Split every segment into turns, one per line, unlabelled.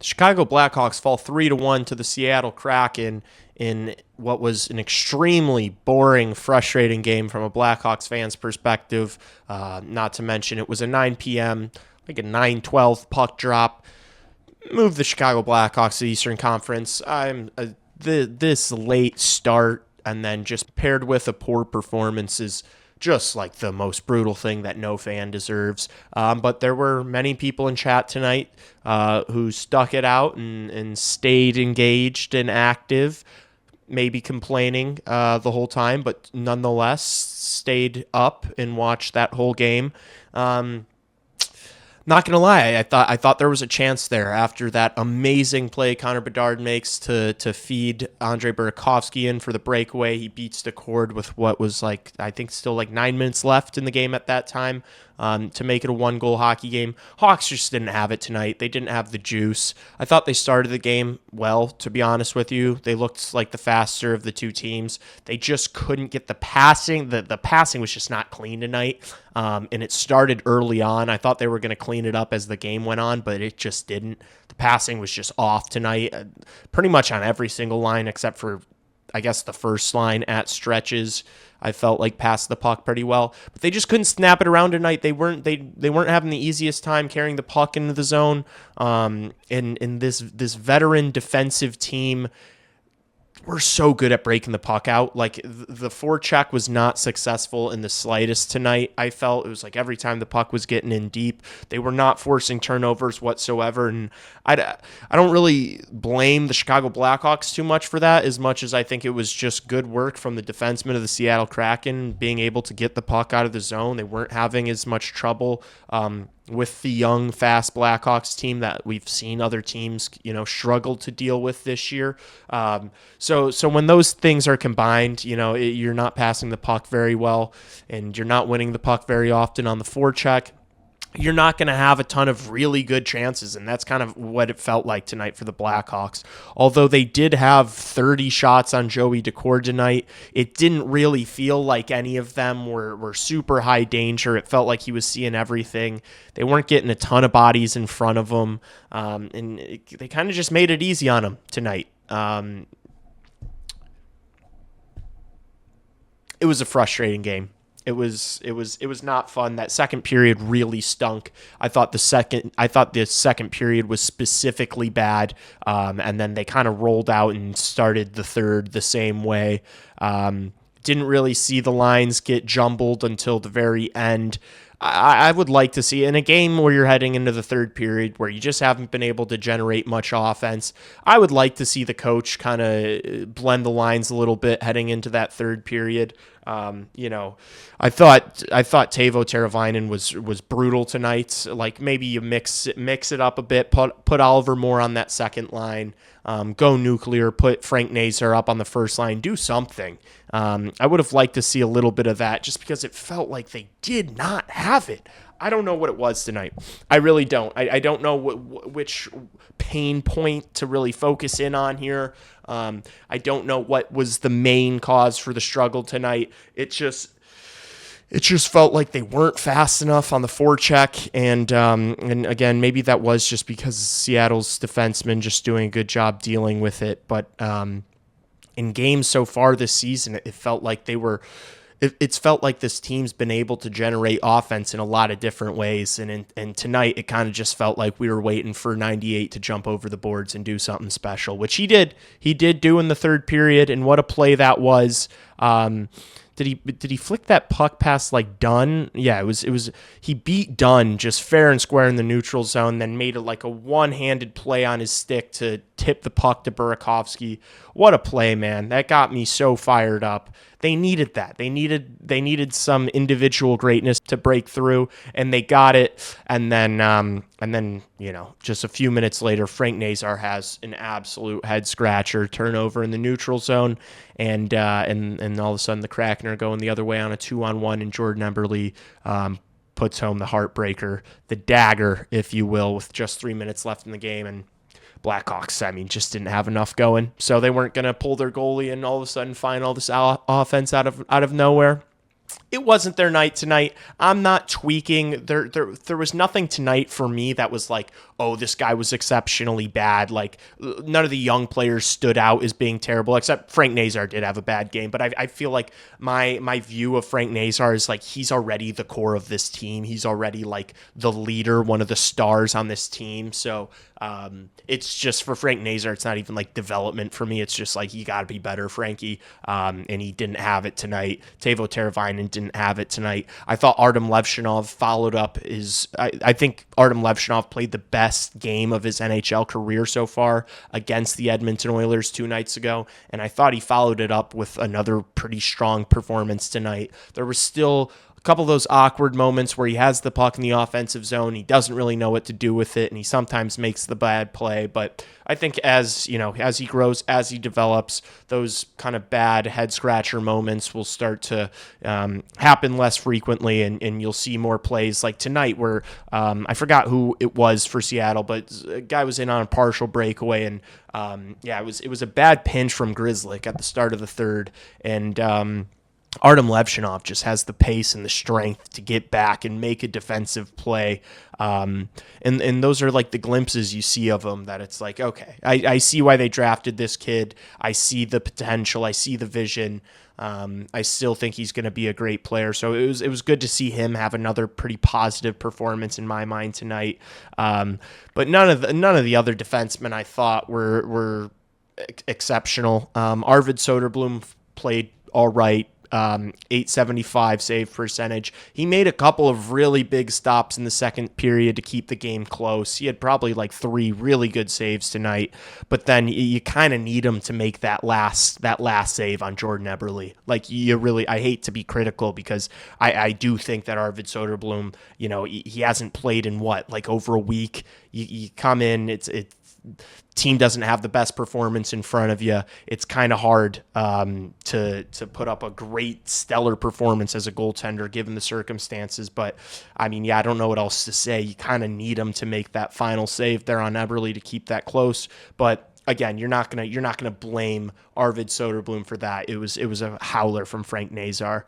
Chicago Blackhawks fall 3-1 to the Seattle Kraken in what was an extremely boring, frustrating game from a Blackhawks fan's perspective. Not to mention it was a 9 p.m., like a 9:12 puck drop. Move the Chicago Blackhawks to the Eastern Conference. This late start and then just paired with a poor performance is just like the most brutal thing that no fan deserves. But there were many people in chat tonight who stuck it out and stayed engaged and active, maybe complaining the whole time, but nonetheless stayed up and watched that whole game. Not gonna lie, I thought there was a chance there after that amazing play Connor Bedard makes to feed Andre Burakovsky in for the breakaway. He beats the cord with what was I think still 9 minutes left in the game at that time to make it a 1-goal hockey game. Hawks just didn't have it tonight. They didn't have the juice. I thought they started the game well, to be honest with you. They looked like the faster of the two teams. They just couldn't get the passing. The passing was just not clean tonight. And it started early on. I thought they were going to clean it up as the game went on, but it just didn't. The passing was just off tonight, pretty much on every single line except for, I guess, the first line at stretches. I felt like passed the puck pretty well, but they just couldn't snap it around tonight. They weren't having the easiest time carrying the puck into the zone. And this veteran defensive team, we're so good at breaking the puck out. The forecheck was not successful in the slightest tonight. I felt it was like every time the puck was getting in deep, they were not forcing turnovers whatsoever. And I don't really blame the Chicago Blackhawks too much for that, as much as I think it was just good work from the defensemen of the Seattle Kraken being able to get the puck out of the zone. They weren't having as much trouble with the young, fast Blackhawks team that we've seen other teams, struggle to deal with this year. So when those things are combined, you're not passing the puck very well, and you're not winning the puck very often on the forecheck. You're not going to have a ton of really good chances, and that's kind of what it felt like tonight for the Blackhawks. Although they did have 30 shots on Joey Daccord tonight, it didn't really feel like any of them were super high danger. It felt like he was seeing everything. They weren't getting a ton of bodies in front of him, they kind of just made it easy on him tonight. It was a frustrating game. It was not fun. That second period really stunk. I thought the second period was specifically bad, and then they kind of rolled out and started the third the same way. Didn't really see the lines get jumbled until the very end. I would like to see, in a game where you're heading into the third period where you just haven't been able to generate much offense, I would like to see the coach kind of blend the lines a little bit heading into that third period. I thought Teuvo Teravainen was brutal tonight. Maybe you mix it up a bit, put Oliver Moore on that second line, go nuclear, put Frank Nazar up on the first line, do something. I would have liked to see a little bit of that just because it felt like they did not have it. I don't know what it was tonight. I really don't. I don't know which pain point to really focus in on here. I don't know what was the main cause for the struggle tonight. It just felt like they weren't fast enough on the forecheck, and again, maybe that was just because Seattle's defensemen just doing a good job dealing with it. But in games so far this season, it felt like it's felt like this team's been able to generate offense in a lot of different ways. And tonight, it kind of just felt like we were waiting for 98 to jump over the boards and do something special, which he did. He did do in the third period, and what a play that was. Did he flick that puck past Dunn? Yeah, it was he beat Dunn just fair and square in the neutral zone, then made it a one-handed play on his stick to tip the puck to Burakovsky. What a play, man. That got me so fired up. They needed that. They needed some individual greatness to break through, and they got it. And then just a few minutes later, Frank Nazar has an absolute head scratcher, turnover in the neutral zone, and all of a sudden the Kraken are going the other way on a 2-on-1, and Jordan Eberle puts home the heartbreaker, the dagger, if you will, with just 3 minutes left in the game. And Blackhawks, just didn't have enough going, so they weren't going to pull their goalie and all of a sudden find all this offense out of nowhere. it wasn't their night tonight. I'm not tweaking. There was nothing tonight for me that was like, oh, this guy was exceptionally bad. Like, none of the young players stood out as being terrible, except Frank Nazar did have a bad game. But I feel like my view of Frank Nazar is like he's already the core of this team. He's already like the leader, one of the stars on this team. So it's just for Frank Nazar, it's not even like development for me. It's just like, you got to be better, Frankie. And he didn't have it tonight. Teuvo Teravainen didn't have it tonight. I thought Artem Levshunov followed up I think Artem Levshunov played the best game of his NHL career so far against the Edmonton Oilers 2 nights ago. And I thought he followed it up with another pretty strong performance tonight. There was still a couple of those awkward moments where he has the puck in the offensive zone. He doesn't really know what to do with it, and he sometimes makes the bad play. But I think as he grows, as he develops, those kind of bad head scratcher moments will start to happen less frequently, and you'll see more plays like tonight where I forgot who it was for Seattle, but a guy was in on a partial breakaway, and it was a bad pinch from Grzelcyk at the start of the third, and Artem Levshunov just has the pace and the strength to get back and make a defensive play. And those are like the glimpses you see of him that it's like, okay, I see why they drafted this kid. I see the potential. I see the vision. I still think he's going to be a great player. So it was good to see him have another pretty positive performance in my mind tonight. But none of the other defensemen I thought were exceptional. Arvid Soderblom played all right. 875 save percentage. He made a couple of really big stops in the second period to keep the game close. He had probably like 3 really good saves tonight, but then you kind of need him to make that last save on Jordan Eberle. Like, I hate to be critical because I do think that Arvid Soderblom, he hasn't played in over a week. You come in, it's team doesn't have the best performance in front of you. It's kind of hard to put up a great stellar performance as a goaltender given the circumstances. But I mean, I don't know what else to say. You kind of need him to make that final save there on Eberle to keep that close. But again, you're not gonna blame Arvid Soderblom for that. It was a howler from Frank Nazar,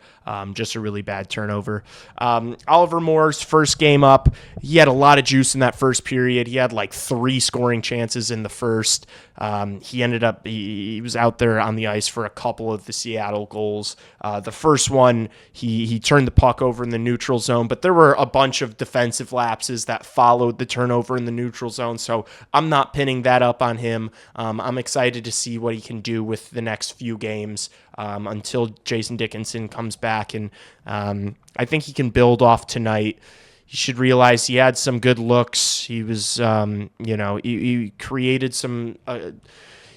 just a really bad turnover. Oliver Moore's first game up, he had a lot of juice in that first period. He had like 3 scoring chances in the first. He was out there on the ice for a couple of the Seattle goals. The first one, he turned the puck over in the neutral zone, but there were a bunch of defensive lapses that followed the turnover in the neutral zone. So I'm not pinning that up on him. I'm excited to see what he can do with the next few games until Jason Dickinson comes back. And I think he can build off tonight. You should realize he had some good looks. He was, he created some.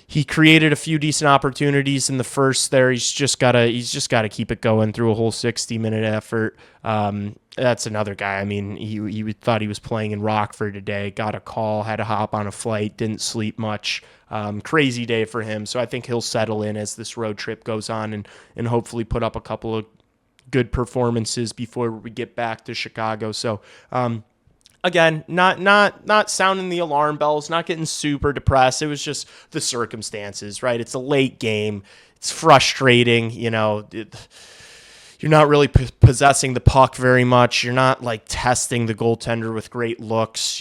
He created a few decent opportunities in the first there. He's just gotta keep it going through a whole 60-minute effort. That's another guy. I mean, he thought he was playing in Rockford today, got a call, had to hop on a flight, didn't sleep much. Crazy day for him. So I think he'll settle in as this road trip goes on and hopefully put up a couple of good performances before we get back to Chicago. So, again, not sounding the alarm bells, not getting super depressed. It was just the circumstances, right? It's a late game. It's frustrating, you're not really possessing the puck very much. You're not like testing the goaltender with great looks.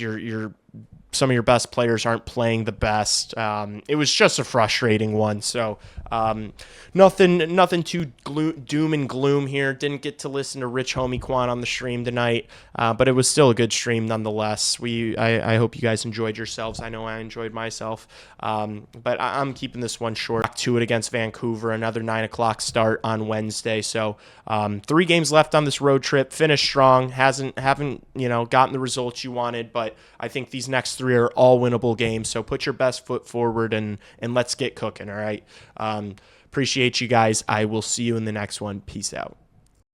Some of your best players aren't playing the best. It was just a frustrating one. So nothing too doom and gloom here. Didn't get to listen to Rich Homie Quan on the stream tonight, but it was still a good stream nonetheless. I hope you guys enjoyed yourselves. I know I enjoyed myself. But I'm keeping this one short. Back to it against Vancouver, another 9:00 start on Wednesday. So 3 games left on this road trip. Finished strong. Haven't gotten the results you wanted, but I think these next 3 are all winnable games. So put your best foot forward and let's get cooking. All right. Appreciate you guys. I will see you in the next one. Peace out.